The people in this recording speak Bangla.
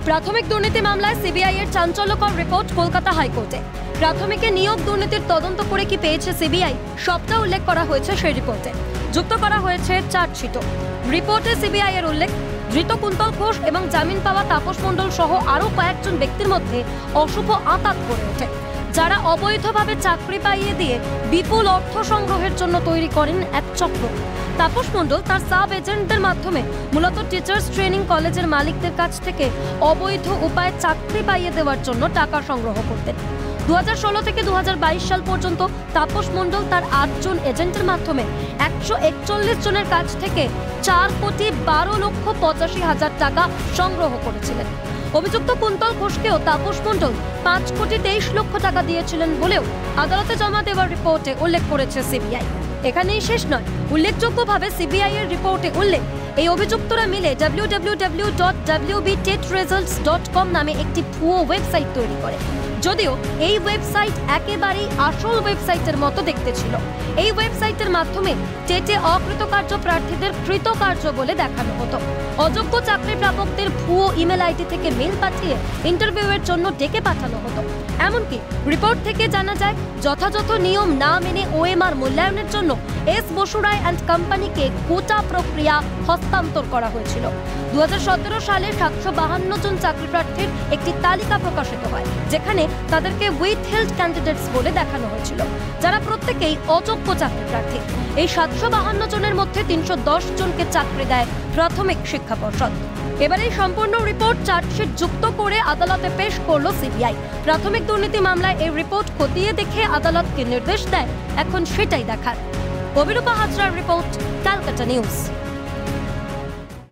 প্রাথমিক দুর্নীতি মামলায় সিবিআই এর চাঞ্চল্যকর রিপোর্ট কলকাতা হাইকোর্টে। প্রাথমিকে নিয়োগ দুর্নীতির তদন্ত করে কি পেয়েছে সিবিআই সবটা উল্লেখ করা হয়েছে সেই রিপোর্টে। যুক্ত করা হয়েছে চার্জশিটও। রিপোর্টে সিবিআই এর উল্লেখ, ধৃত কুন্তল ঘোষ এবং জামিন পাওয়া তাপস মণ্ডল সহ আরও কয়েকজন ব্যক্তির মধ্যে অশুভ আঁতাত গড়ে ওঠে, যারা অবৈধভাবে চাকরি পাইয়ে দিয়ে বিপুল অর্থ সংগ্রহের জন্য তৈরি করেন এক চক্র। তাপস মণ্ডল তার সাব এজেন্টদের মাধ্যমে মূলত টিচার্স ট্রেনিং কলেজের মালিকদের কাছ থেকে অবৈধ উপায়ে চাকরি পাইয়ে দেওয়ার জন্য টাকা সংগ্রহ করতেন। 2016 থেকে 2022 সাল পর্যন্ত তাপস মণ্ডল তার 8 জন এজেন্টের মাধ্যমে 141 জনের কাছ থেকে 4,12,85,000 টাকা সংগ্রহ করেছিলেন। অভিযুক্ত কুন্তল ঘোষকেও তাপস মণ্ডল 5,23,00,000 টাকা দিয়েছিলেন বলেও আদালতে জমা দেওয়ার রিপোর্টে উল্লেখ করেছে সিবিআই। এখানেই শেষ নয়, উল্লেখযোগ্যভাবে সিবিআই এর রিপোর্টে উল্লেখ, এই অভিযুক্তরা মিলে www.wbtetresults.com নামে একটি ভুয়ো ওয়েবসাইট তৈরি করে। যদিও এই ওয়েবসাইট একেবারেই আসল ওয়েবসাইটের মতো দেখতে ছিল। এই ওয়েবসাইটের মাধ্যমে টেটে অকৃতকার্য প্রার্থীদের কৃতকার্য বলে দেখানো হতো। অযোগ্য চাকরি প্রাপকদের ভুয়ো ইমেল আইডি থেকে মেল পাঠিয়ে ইন্টারভিউয়ের জন্য ডেকে পাঠানো হতো। এমনকি রিপোর্ট থেকে জানা যায়, যথাযথ নিয়ম না মেনে ওএমআর মূল্যায়নের জন্য এস বসুরায় অ্যান্ড কোম্পানিকে গোটা প্রক্রিয়া হস্তান্তর করা হয়েছিল। 2017 সালে 752 জন চাকরি প্রার্থীর একটি তালিকা প্রকাশিত হয়, যেখানে তাদেরকে উইথহেল্ড ক্যান্ডিডেটস বলে দেখানো হয়েছিল, যারা প্রত্যেকেই অযোগ্য চাকরি প্রার্থী। এই 752 জনের মধ্যে 310 জনকে চাকরি দেয় প্রাথমিক শিক্ষা পর্ষদ। এবার এই সম্পূর্ণ রিপোর্ট চার্জশিট যুক্ত করে আদালতে পেশ করলো সিবিআই। প্রাথমিক দুর্নীতি মামলায় এই রিপোর্ট খতিয়ে দেখে আদালতকে নির্দেশ দেয়, এখন সেটাই দেখার। অভিরূপা হাজরার রিপোর্ট, ক্যালকাটা নিউজ।